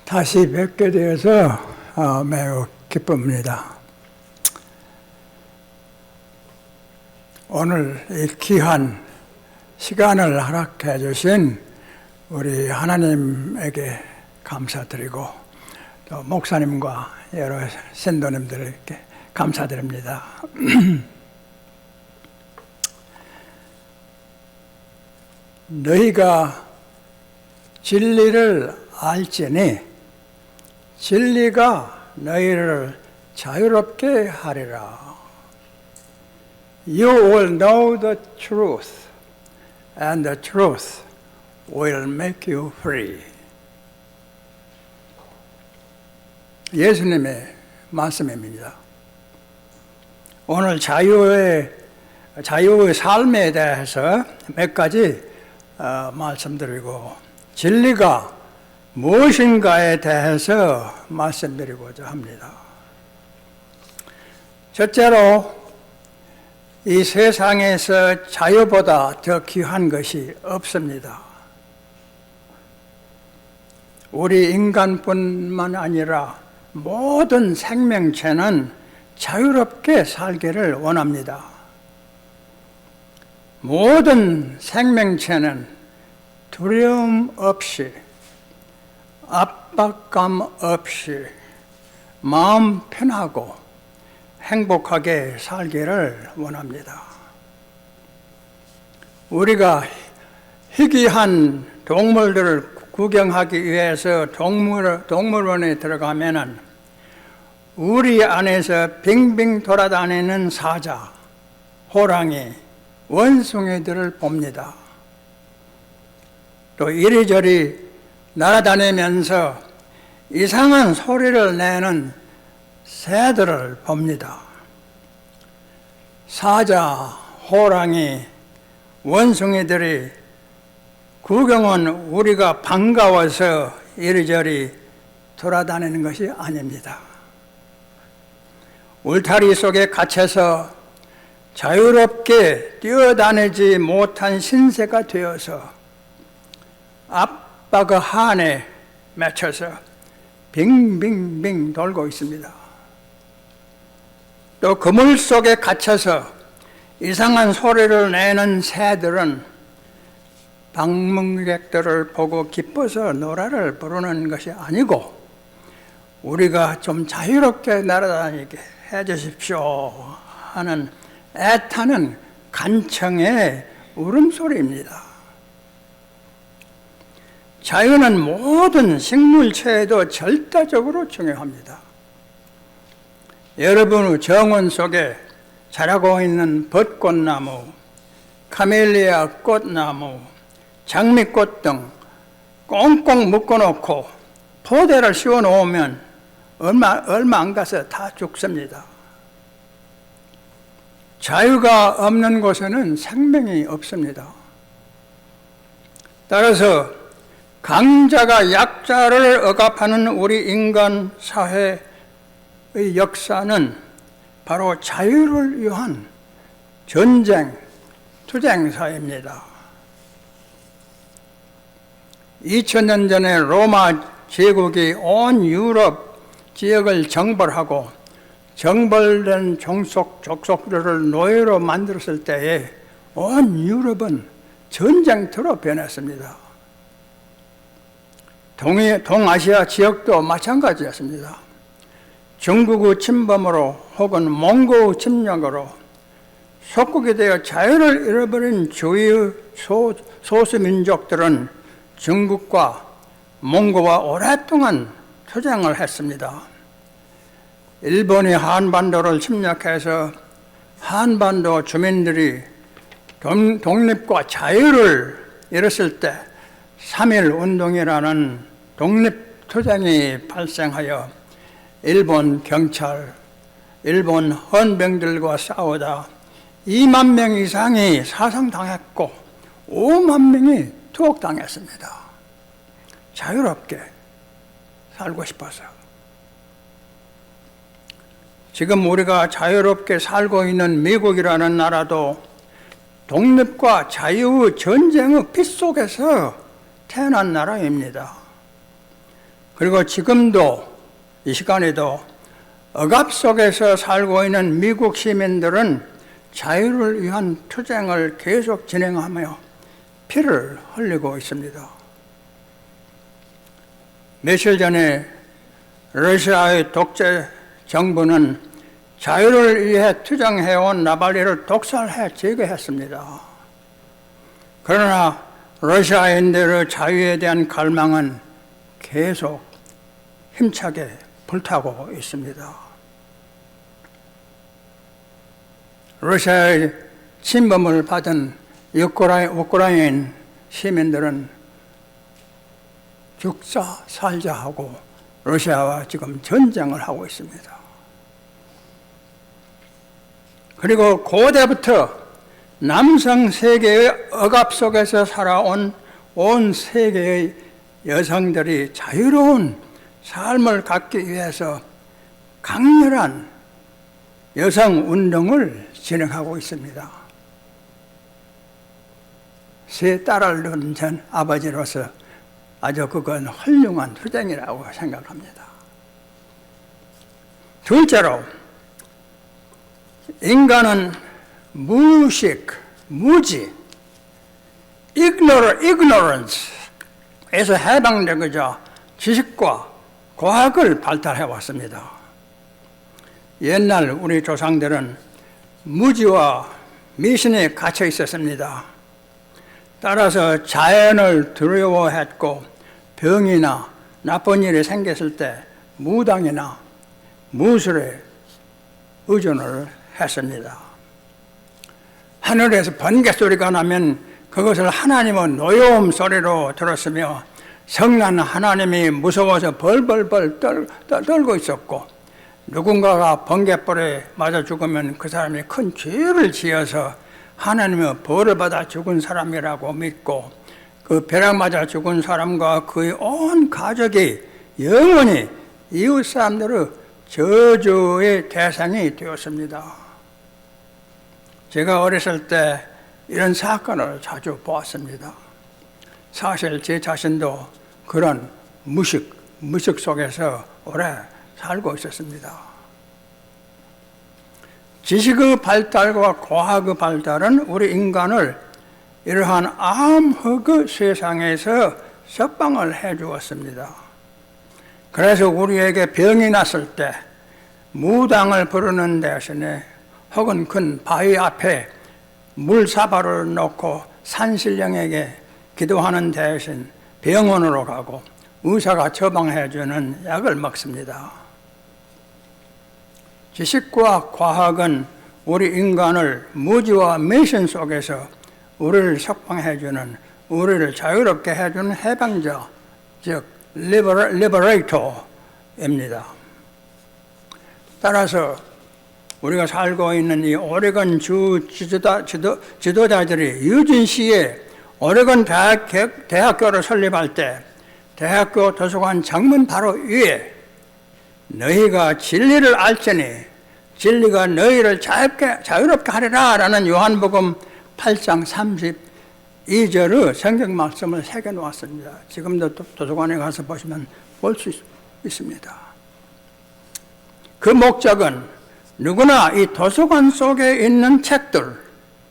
다시 뵙게 되어서 매우 기쁩니다. 오늘 이 귀한 시간을 허락해 주신 우리 하나님에게 감사드리고 또 목사님과 여러 신도님들에게 감사드립니다. 너희가 진리를 알지니 진리가 너희를 자유롭게 하리라. You will know the truth, and the truth will make you free. 예수님의 말씀입니다. 오늘 자유의 삶에 대해서 몇 가지 말씀드리고 진리가 무엇인가에 대해서 말씀드리고자 합니다. 첫째로 이 세상에서 자유보다 더 귀한 것이 없습니다. 우리 인간뿐만 아니라 모든 생명체는 자유롭게 살기를 원합니다. 모든 생명체는 두려움 없이 압박감 없이 마음 편하고 행복하게 살기를 원합니다. 우리가 희귀한 동물들을 구경하기 위해서 동물원에 들어가면은 우리 안에서 빙빙 돌아다니는 사자, 호랑이, 원숭이들을 봅니다. 또 이리저리 날아다니면서 이상한 소리를 내는 새들을 봅니다. 사자, 호랑이, 원숭이들이 구경은 우리가 반가워서 이리저리 돌아다니는 것이 아닙니다. 울타리 속에 갇혀서 자유롭게 뛰어다니지 못한 신세가 되어서 압박의 한에 맺혀서 빙빙빙 돌고 있습니다. 또 그물 속에 갇혀서 이상한 소리를 내는 새들은 방문객들을 보고 기뻐서 노래를 부르는 것이 아니고 우리가 좀 자유롭게 날아다니게 해주십시오 하는 애타는 간청의 울음소리입니다. 자유는 모든 식물체에도 절대적으로 중요합니다. 여러분의 정원 속에 자라고 있는 벚꽃나무, 카멜리아 꽃나무, 장미꽃 등 꽁꽁 묶어놓고 포대를 씌워놓으면 얼마 안 가서 다 죽습니다. 자유가 없는 곳에는 생명이 없습니다. 따라서 강자가 약자를 억압하는 우리 인간 사회의 역사는 바로 자유를 위한 전쟁, 투쟁사입니다. 2000년 전에 로마 제국이 온 유럽 지역을 정벌하고 정벌된 족속들을 노예로 만들었을 때에 온 유럽은 전쟁터로 변했습니다. 동아시아 지역도 마찬가지였습니다. 중국의 침범으로 혹은 몽고의 침략으로 속국이 되어 자유를 잃어버린 주위의 소수민족들은 중국과 몽고와 오랫동안 투쟁을 했습니다. 일본이 한반도를 침략해서 한반도 주민들이 독립과 자유를 잃었을 때 3.1 운동이라는 독립투쟁이 발생하여 일본 경찰, 일본 헌병들과 싸우다 2만 명 이상이 사상당했고 5만 명이 투옥당했습니다. 자유롭게 살고 싶어서. 지금 우리가 자유롭게 살고 있는 미국이라는 나라도 독립과 자유의 전쟁의 피 속에서 태어난 나라입니다. 그리고 지금도 이 시간에도 억압 속에서 살고 있는 미국 시민들은 자유를 위한 투쟁을 계속 진행하며 피를 흘리고 있습니다. 며칠 전에 러시아의 독재 정부는 자유를 위해 투쟁해온 나발리를 독살해 제거했습니다. 그러나 러시아인들의 자유에 대한 갈망은 계속 힘차게 불타고 있습니다. 러시아의 침범을 받은 우크라이나 시민들은 죽자 살자 하고 러시아와 지금 전쟁을 하고 있습니다. 그리고 고대부터 남성 세계의 억압 속에서 살아온 온 세계의 여성들이 자유로운 삶을 갖기 위해서 강렬한 여성 운동을 진행하고 있습니다. 세 딸을 둔 전 아버지로서 아주 그건 훌륭한 투쟁이라고 생각합니다. 둘째로, 인간은 무지, ignorance에서 해방되고자 지식과 과학을 발달해 왔습니다. 옛날 우리 조상들은 무지와 미신에 갇혀 있었습니다. 따라서 자연을 두려워했고 병이나 나쁜 일이 생겼을 때 무당이나 무술에 의존을 했습니다. 하늘에서 번개 소리가 나면 그것을 하나님의 노여움 소리로 들었으며 성난 하나님이 무서워서 벌벌벌 떨고 있었고 누군가가 번개불에 맞아 죽으면 그 사람이 큰 죄를 지어서 하나님의 벌을 받아 죽은 사람이라고 믿고 그 벼락 맞아 죽은 사람과 그의 온 가족이 영원히 이웃 사람들의 저주의 대상이 되었습니다. 제가 어렸을 때 이런 사건을 자주 보았습니다. 사실 제 자신도 그런 무식 속에서 오래 살고 있었습니다. 지식의 발달과 과학의 발달은 우리 인간을 이러한 암흑의 세상에서 석방을 해 주었습니다. 그래서 우리에게 병이 났을 때 무당을 부르는 대신에 혹은 큰 바위 앞에 물사발을 놓고 산신령에게 기도하는 대신 병원으로 가고 의사가 처방해 주는 약을 먹습니다. 지식과 과학은 우리 인간을 무지와迷信 속에서 우리를 석방해주는, 우리를 자유롭게 해주는 해방자, 즉 리버레이터입니다. 따라서 우리가 살고 있는 이 오레곤 주 지도자들이 유진시에 오레곤 대학교를 설립할 때 대학교 도서관 정문 바로 위에 너희가 진리를 알지니 진리가 너희를 자유롭게 하리라 라는 요한복음 8장 32절의 성경 말씀을 새겨놓았습니다. 지금도 도서관에 가서 보시면 볼 수 있습니다. 그 목적은 누구나 이 도서관 속에 있는 책들,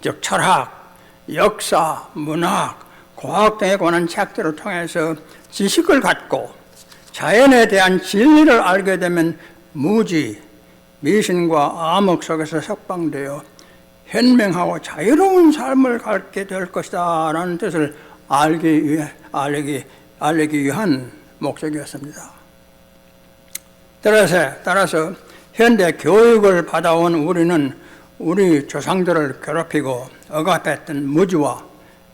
즉 철학, 역사, 문학, 과학 등에 관한 책들을 통해서 지식을 갖고 자연에 대한 진리를 알게 되면 무지, 미신과 암흑 속에서 석방되어 현명하고 자유로운 삶을 갖게 될 것이다 라는 뜻을 알기 위한 목적이었습니다. 따라서 현대 교육을 받아온 우리는 우리 조상들을 괴롭히고 억압했던 무지와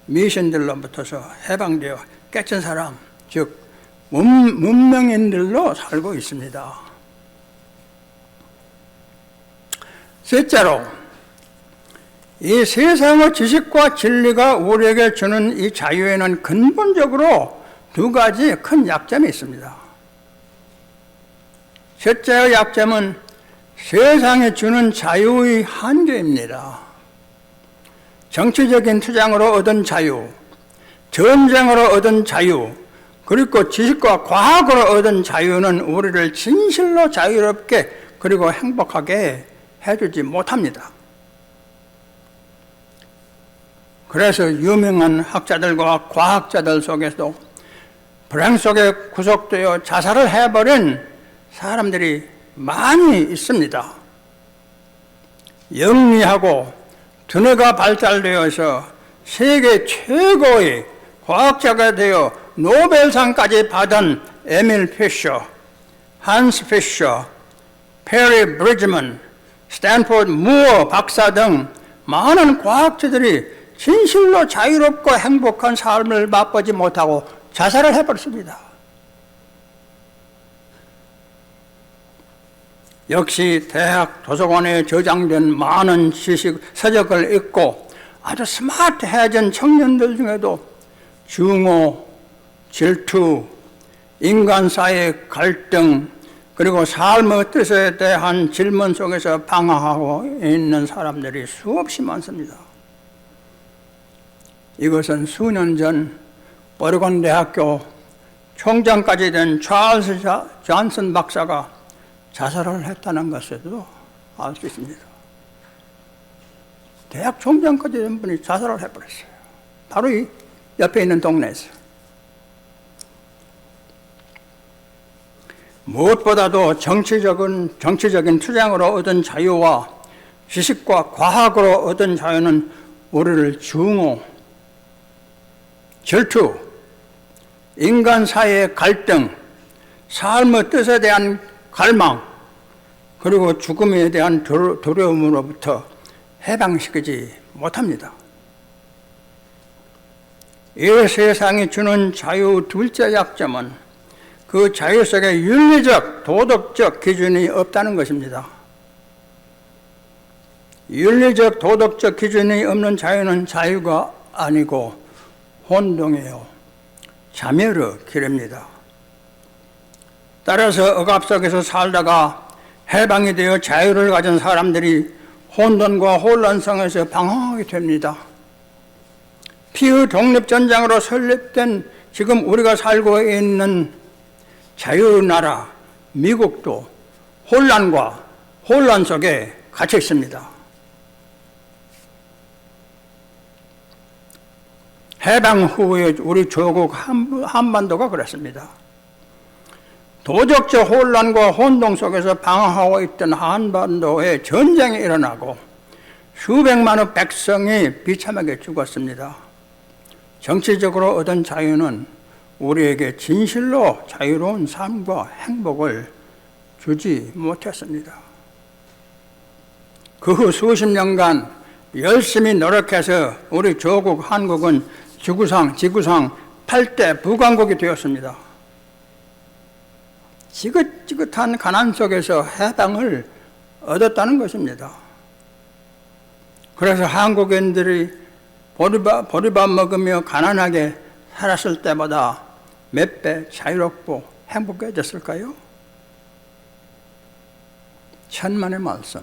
미신들로부터서 해방되어 깨친 사람, 즉 문명인들로 살고 있습니다. 셋째로, 이 세상의 지식과 진리가 우리에게 주는 이 자유에는 근본적으로 두 가지 큰 약점이 있습니다. 첫째의 약점은 세상이 주는 자유의 한계입니다. 정치적인 투쟁으로 얻은 자유, 전쟁으로 얻은 자유, 그리고 지식과 과학으로 얻은 자유는 우리를 진실로 자유롭게 그리고 행복하게 해주지 못합니다. 그래서 유명한 학자들과 과학자들 속에서도 불행 속에 구속되어 자살을 해버린 사람들이 많이 있습니다. 영리하고 두뇌가 발달되어서 세계 최고의 과학자가 되어 노벨상까지 받은 에밀 피셔, 한스 피셔, 페리 브리즈먼, 스탠포드 무어 박사 등 많은 과학자들이 진실로 자유롭고 행복한 삶을 맛보지 못하고 자살을 해버렸습니다. 역시 대학 도서관에 저장된 많은 지식, 서적을 읽고 아주 스마트해진 청년들 중에도 증오, 질투, 인간 사이의 갈등, 그리고 삶의 뜻에 대한 질문 속에서 방황하고 있는 사람들이 수없이 많습니다. 이것은 수년 전 오레곤 대학교 총장까지 된 찰스 존슨 박사가 자살을 했다는 것에도 알 수 있습니다. 대학 총장까지 된 분이 자살을 해버렸어요. 바로 이 옆에 있는 동네에서. 무엇보다도 정치적인 투쟁으로 얻은 자유와 지식과 과학으로 얻은 자유는 우리를 증오, 질투, 인간 사이의 갈등, 삶의 뜻에 대한 갈망, 그리고 죽음에 대한 두려움으로부터 해방시키지 못합니다. 이 세상이 주는 자유 둘째 약점은 그 자유 속에 윤리적, 도덕적 기준이 없다는 것입니다. 윤리적, 도덕적 기준이 없는 자유는 자유가 아니고 혼동이요, 자멸의 길입니다. 따라서 억압 속에서 살다가 해방이 되어 자유를 가진 사람들이 혼돈과 혼란성에서 방황하게 됩니다. 피의 독립전쟁으로 설립된 지금 우리가 살고 있는 자유나라 미국도 혼란과 혼란 속에 갇혀 있습니다. 해방 후에 우리 조국 한반도가 그렇습니다. 도덕적 혼란과 혼동 속에서 방황하고 있던 한반도에 전쟁이 일어나고 수백만의 백성이 비참하게 죽었습니다. 정치적으로 얻은 자유는 우리에게 진실로 자유로운 삶과 행복을 주지 못했습니다. 그 후 수십 년간 열심히 노력해서 우리 조국 한국은 지구상 8대 부강국이 되었습니다. 지긋지긋한 가난 속에서 해방을 얻었다는 것입니다. 그래서 한국인들이 보리밥 먹으며 가난하게 살았을 때보다 몇 배 자유롭고 행복해졌을까요? 천만의 말씀.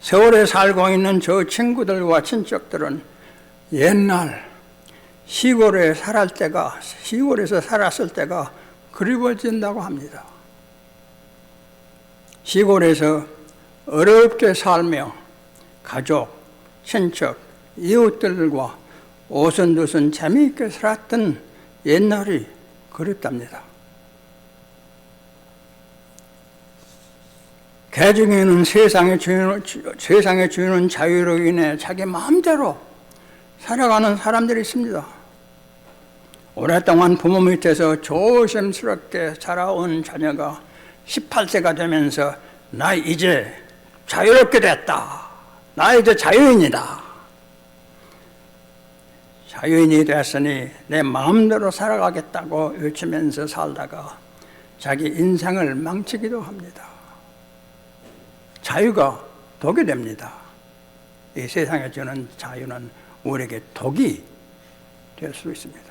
서울에 살고 있는 저 친구들과 친척들은 옛날 시골에서 살았을 때가 그리워진다고 합니다. 시골에서 어렵게 살며 가족, 친척, 이웃들과 오순도순 재미있게 살았던 옛날이 그립답니다. 개중에는 세상의 주인은 자유로 인해 자기 마음대로 살아가는 사람들이 있습니다. 오랫동안 부모 밑에서 조심스럽게 자라온 자녀가 18세가 되면서 나 이제 자유롭게 됐다. 나 이제 자유인이다. 자유인이 됐으니 내 마음대로 살아가겠다고 외치면서 살다가 자기 인생을 망치기도 합니다. 자유가 독이 됩니다. 이 세상에 주는 자유는 우리에게 독이 될 수 있습니다.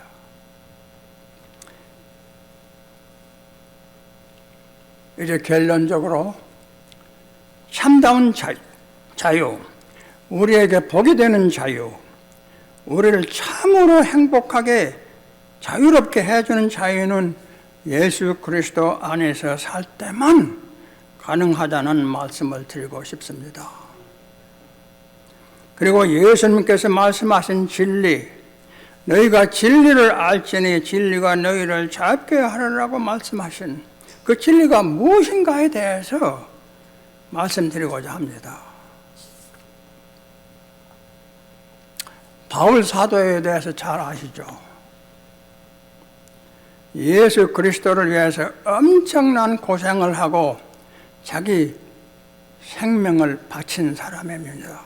이제 결론적으로 참다운 자유, 우리에게 복이 되는 자유, 우리를 참으로 행복하게 자유롭게 해주는 자유는 예수 그리스도 안에서 살 때만 가능하다는 말씀을 드리고 싶습니다. 그리고 예수님께서 말씀하신 진리, 너희가 진리를 알지니 진리가 너희를 자유케 하리라고 말씀하신 그 진리가 무엇인가에 대해서 말씀드리고자 합니다. 바울 사도에 대해서 잘 아시죠? 예수 그리스도를 위해서 엄청난 고생을 하고 자기 생명을 바친 사람입니다.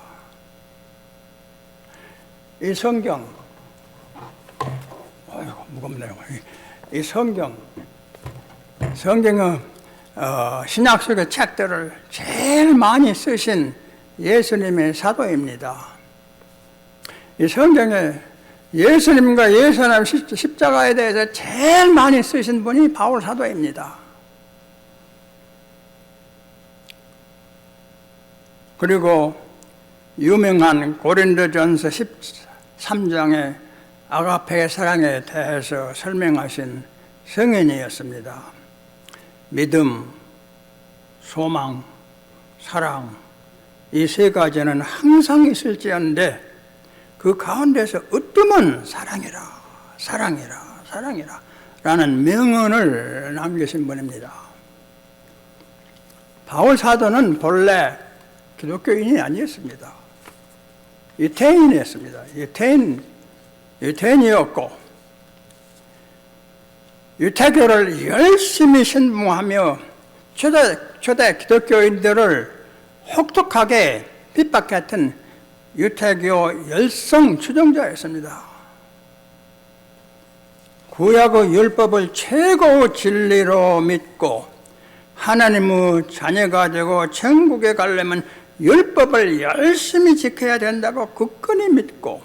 이 성경, 아이고 무겁네요. 이 성경은 신약 속의 책들을 제일 많이 쓰신 예수님의 사도입니다. 이 성경에 예수님과 예수님 십자가에 대해서 제일 많이 쓰신 분이 바울 사도입니다. 그리고 유명한 고린도전서 13장의 아가페의 사랑에 대해서 설명하신 성인이었습니다. 믿음, 소망, 사랑, 이 세 가지는 항상 있을지언데 그 가운데서 으뜸은 사랑이라, 사랑이라, 사랑이라 라는 명언을 남기신 분입니다. 바울 사도는 본래 기독교인이 아니었습니다. 유태인이었습니다. 유태인이었고 유태교를 열심히 신봉하며 초대 기독교인들을 혹독하게 핍박했던 유태교 열성 추종자였습니다. 구약의 율법을 최고 진리로 믿고 하나님의 자녀가 되고 천국에 가려면 율법을 열심히 지켜야 된다고 굳건히 믿고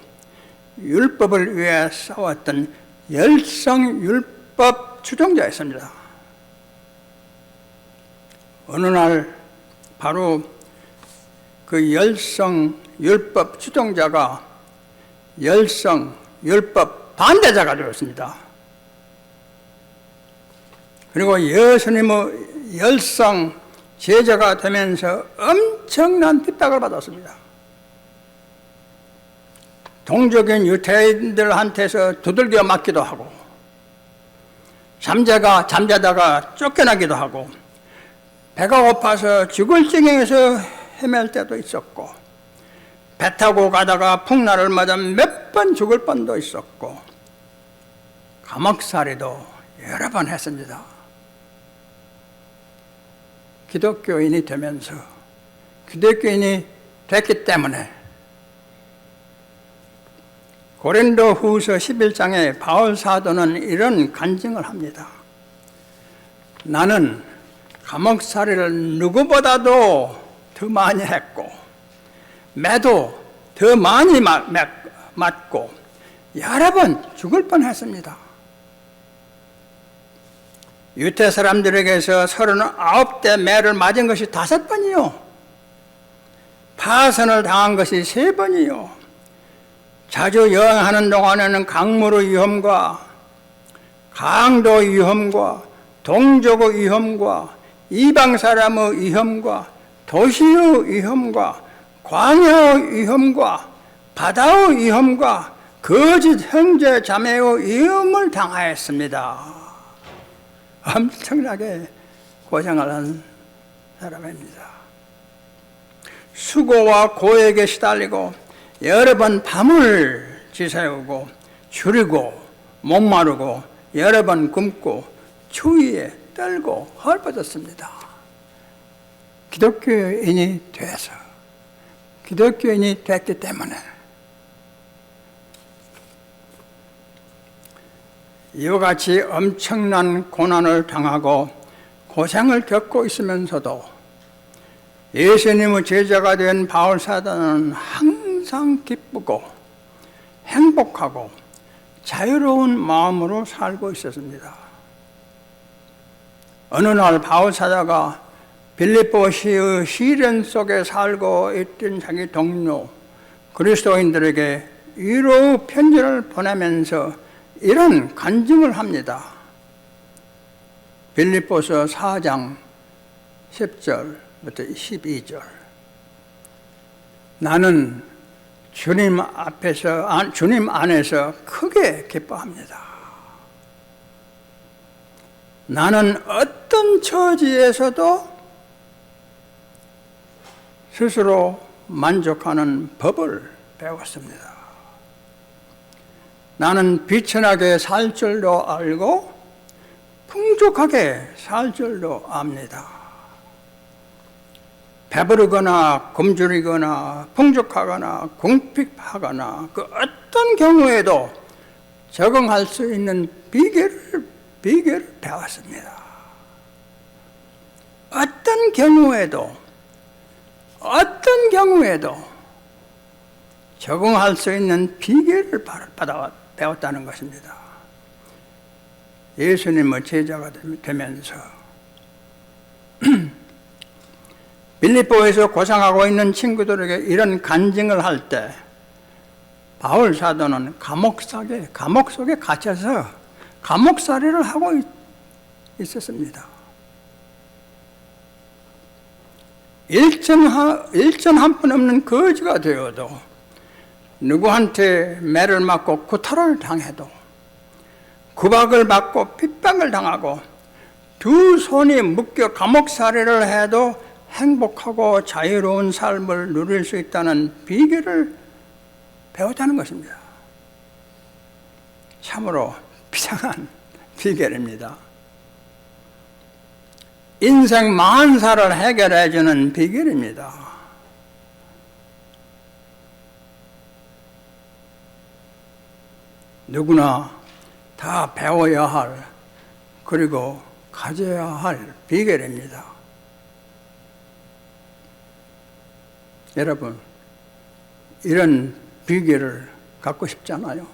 율법을 위해 싸웠던 열성 율법 추종자였습니다. 어느 날 바로 그 열성 율법 추종자가 열성 율법 반대자가 되었습니다. 그리고 예수님의 열성 제자가 되면서 엄청난 핍박을 받았습니다. 동족인 유대인들한테서 두들겨 맞기도 하고 잠자다가 쫓겨나기도 하고 배가 고파서 죽을 지경에서 헤맬 때도 있었고 배 타고 가다가 풍랑을 맞아 몇 번 죽을 뻔도 있었고 감옥살이도 여러 번 했습니다. 기독교인이 되면서 기독교인이 됐기 때문에 고린도후서 11장에 바울 사도는 이런 간증을 합니다. 나는 감옥살이를 누구보다도 더 많이 했고 매도 더 많이 맞고 여러 번 죽을 뻔했습니다. 유대 사람들에게서 39대 매를 맞은 것이 5번이요. 파선을 당한 것이 3번이요. 자주 여행하는 동안에는 강물의 위험과 강도 위험과 동족의 위험과 이방 사람의 위험과 도시의 위험과 광야의 위험과 바다의 위험과 거짓 형제 자매의 위험을 당하였습니다. 엄청나게 고생을 한 사람입니다. 수고와 고액에 시달리고 여러 번 밤을 지새우고 줄이고 목마르고 여러 번 굶고 추위에 떨고 헐벗었습니다. 기독교인이 돼서 기독교인이 됐기 때문에 이와 같이 엄청난 고난을 당하고 고생을 겪고 있으면서도 예수님의 제자가 된 바울 사도는 항상 기쁘고 행복하고 자유로운 마음으로 살고 있었습니다. 어느 날 바울 사도가 빌립보시의 시련 속에 살고 있던 자기 동료 그리스도인들에게 위로의 편지를 보내면서 이런 간증을 합니다. 빌립보서 4장 10절부터 12절. 나는 주님 앞에서, 주님 안에서 크게 기뻐합니다. 나는 어떤 처지에서도 스스로 만족하는 법을 배웠습니다. 나는 비천하게 살 줄도 알고 풍족하게 살 줄도 압니다. 배부르거나 굶주리거나 풍족하거나 궁핍하거나 그 어떤 경우에도 적응할 수 있는 비결을 배웠습니다. 어떤 경우에도 적응할 수 있는 비결을 배웠다는 것입니다. 예수님의 제자가 되면서 빌립보에서 고생하고 있는 친구들에게 이런 간증을 할 때 바울 사도는 감옥 속에 갇혀서 감옥살이를 하고 있었습니다. 일전 한 푼 없는 거지가 되어도 누구한테 매를 맞고 구타를 당해도 구박을 받고 핍박을 당하고 두 손이 묶여 감옥살이를 해도 행복하고 자유로운 삶을 누릴 수 있다는 비결을 배웠다는 것입니다. 참으로 비상한 비결입니다. 인생 만사를 해결해 주는 비결입니다. 누구나 다 배워야 할, 그리고 가져야 할 비결입니다. 여러분, 이런 비결을 갖고 싶잖아요.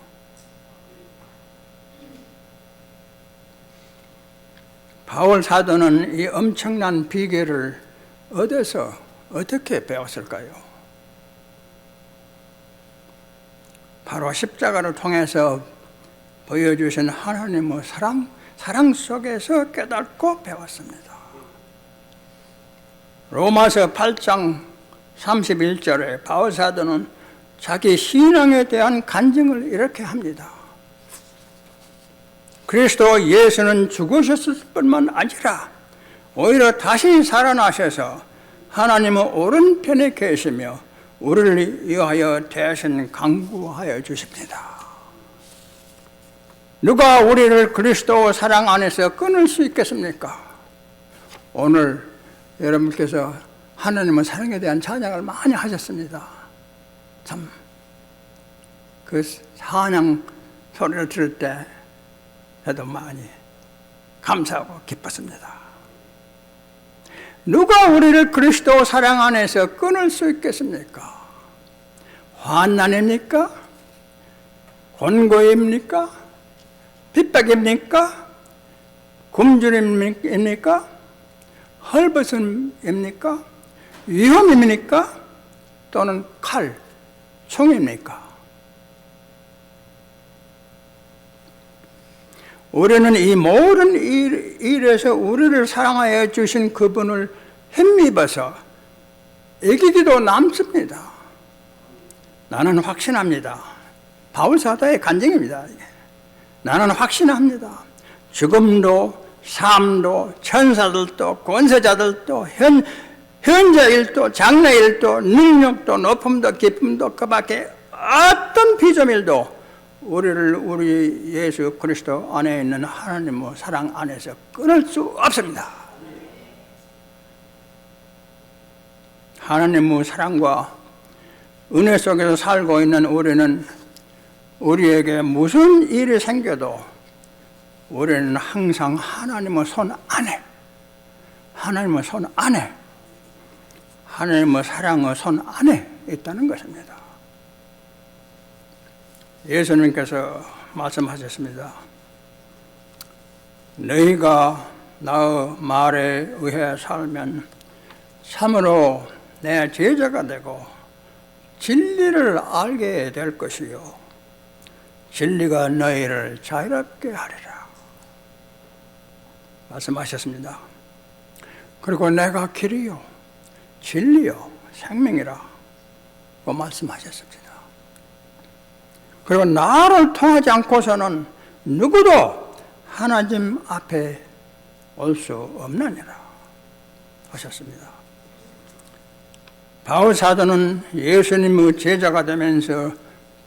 바울 사도는 이 엄청난 비결을 어디서 어떻게 배웠을까요? 바로 십자가를 통해서 보여주신 하나님의 사랑 속에서 깨닫고 배웠습니다. 로마서 8장 31절에 바울 사도는 자기 신앙에 대한 간증을 이렇게 합니다. 그리스도 예수는 죽으셨을 뿐만 아니라 오히려 다시 살아나셔서 하나님의 오른편에 계시며 우리를 위하여 대신 강구하여 주십니다. 누가 우리를 그리스도 사랑 안에서 끊을 수 있겠습니까? 오늘 여러분께서 하나님의 사랑에 대한 찬양을 많이 하셨습니다. 참, 그 찬양 소리를 들을 때 저도 많이 감사하고 기뻤습니다. 누가 우리를 그리스도 사랑 안에서 끊을 수 있겠습니까? 환난입니까? 곤고입니까? 핍박입니까? 굶주림입니까? 헐벗음입니까? 위험입니까? 또는 칼, 총입니까? 우리는 이 모든 일에서 우리를 사랑하여 주신 그분을 힘입어서 이기기도 남습니다. 나는 확신합니다. 바울 사도의 간증입니다. 나는 확신합니다. 죽음도 삶도 천사들도 권세자들도 현재일도 장래일도 능력도 높음도 기쁨도 그 밖에 어떤 피조물도 우리 예수 그리스도 안에 있는 하나님의 사랑 안에서 끊을 수 없습니다. 하나님의 사랑과 은혜 속에서 살고 있는 우리는 우리에게 무슨 일이 생겨도 우리는 항상 하나님의 손 안에, 하나님의 사랑의 손 안에 있다는 것입니다. 예수님께서 말씀하셨습니다. 너희가 나의 말에 의해 살면 참으로 내 제자가 되고 진리를 알게 될 것이요 진리가 너희를 자유롭게 하리라 말씀하셨습니다. 그리고 내가 길이요 진리요 생명이라 고 말씀하셨습니다. 그리고 나를 통하지 않고서는 누구도 하나님 앞에 올 수 없느니라 하셨습니다. 바울 사도는 예수님의 제자가 되면서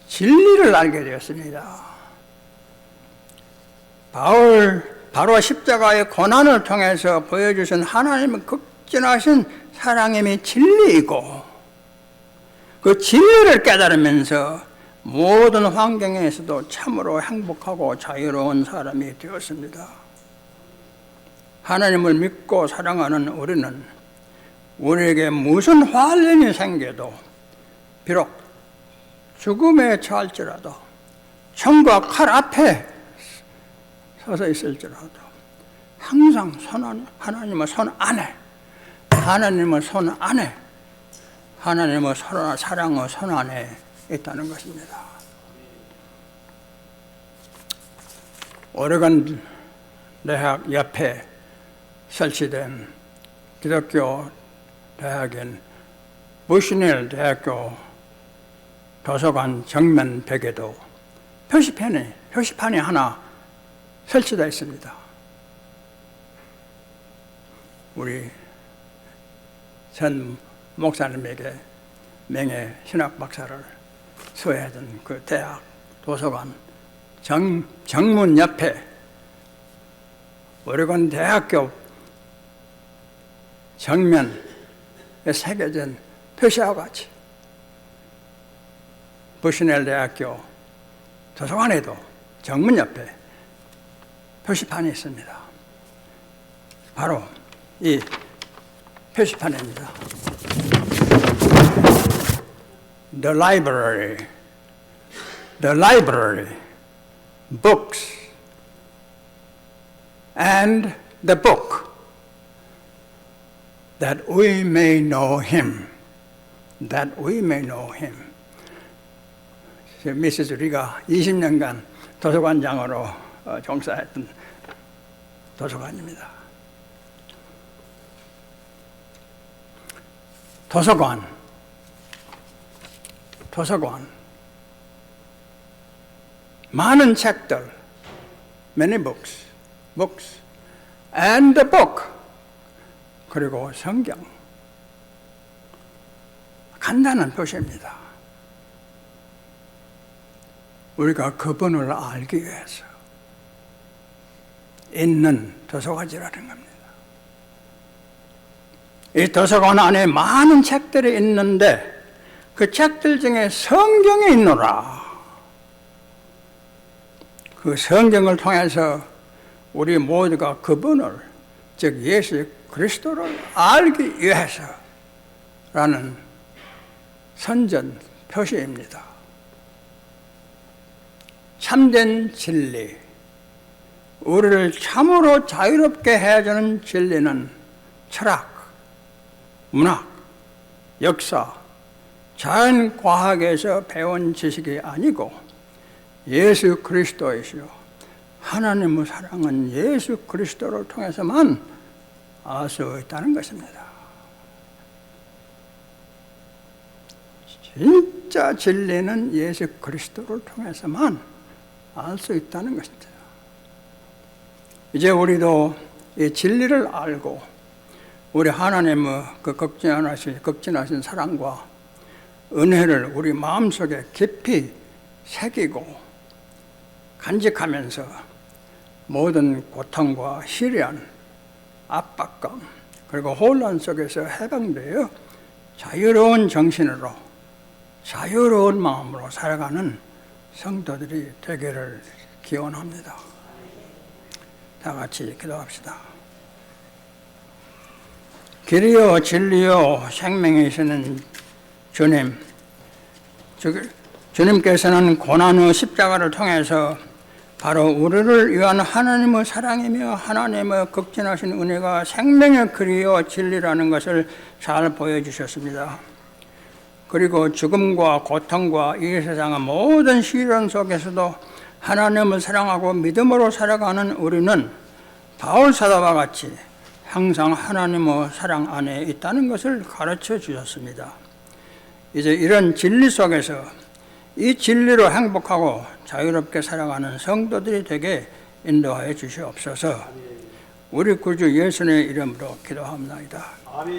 진리를 알게 되었습니다. 바로 십자가의 고난을 통해서 보여주신 하나님의 극진하신 사랑임이 진리이고 그 진리를 깨달으면서 모든 환경에서도 참으로 행복하고 자유로운 사람이 되었습니다. 하나님을 믿고 사랑하는 우리는 우리에게 무슨 환란이 생겨도 비록 죽음에 처할지라도 총과 칼 앞에 서서 있을지라도 항상 하나님의 손 안에 하나님의 사랑의 손 안에 있다는 것입니다. 오레곤 대학 옆에 설치된 기독교 대학인 부시넬 대학교 도서관 정면 벽에도 표시판이 하나 설치되어 있습니다. 우리 전 목사님에게 명예 신학 박사를 수여하던 그 대학 도서관 정문 옆에 오레곤 대학교 정면에 새겨진 표시와 같이 부시넬 대학교 도서관에도 정문 옆에 표시판이 있습니다. 바로 이 표시판입니다. The library, books, and the book, that we may know him. 미시즈 리가 20년간 도서관장으로 종사했던 도서관입니다. 도서관 많은 책들 many books and the book 그리고 성경 간단한 표시입니다. 우리가 그분을 알기 위해서 있는 도서관이라는 겁니다. 이 도서관 안에 많은 책들이 있는데 그 책들 중에 성경이 있노라. 그 성경을 통해서 우리 모두가 그분을, 즉 예수 그리스도를 알기 위해서라는 선전 표시입니다. 참된 진리, 우리를 참으로 자유롭게 해주는 진리는 철학, 문학, 역사, 자연과학에서 배운 지식이 아니고 예수 그리스도이시요 하나님의 사랑은 예수 그리스도를 통해서만 알 수 있다는 것입니다. 진짜 진리는 예수 그리스도를 통해서만 알 수 있다는 것입니다. 이제 우리도 이 진리를 알고 우리 하나님의 그 극진하신 사랑과 은혜를 우리 마음속에 깊이 새기고 간직하면서 모든 고통과 시련, 압박감 그리고 혼란 속에서 해방되어 자유로운 정신으로 자유로운 마음으로 살아가는 성도들이 되기를 기원합니다. 다 같이 기도합시다. 길이요 진리요 생명이시는 주님, 주님께서는 고난의 십자가를 통해서 바로 우리를 위한 하나님의 사랑이며 하나님의 극진하신 은혜가 생명의 길이요 진리라는 것을 잘 보여주셨습니다. 그리고 죽음과 고통과 이 세상의 모든 시련 속에서도 하나님을 사랑하고 믿음으로 살아가는 우리는 바울 사도와 같이 항상 하나님의 사랑 안에 있다는 것을 가르쳐 주셨습니다. 이제 이런 진리 속에서 이 진리로 행복하고 자유롭게 살아가는 성도들이 되게 인도하여 주시옵소서. 우리 구주 예수님의 이름으로 기도합니다.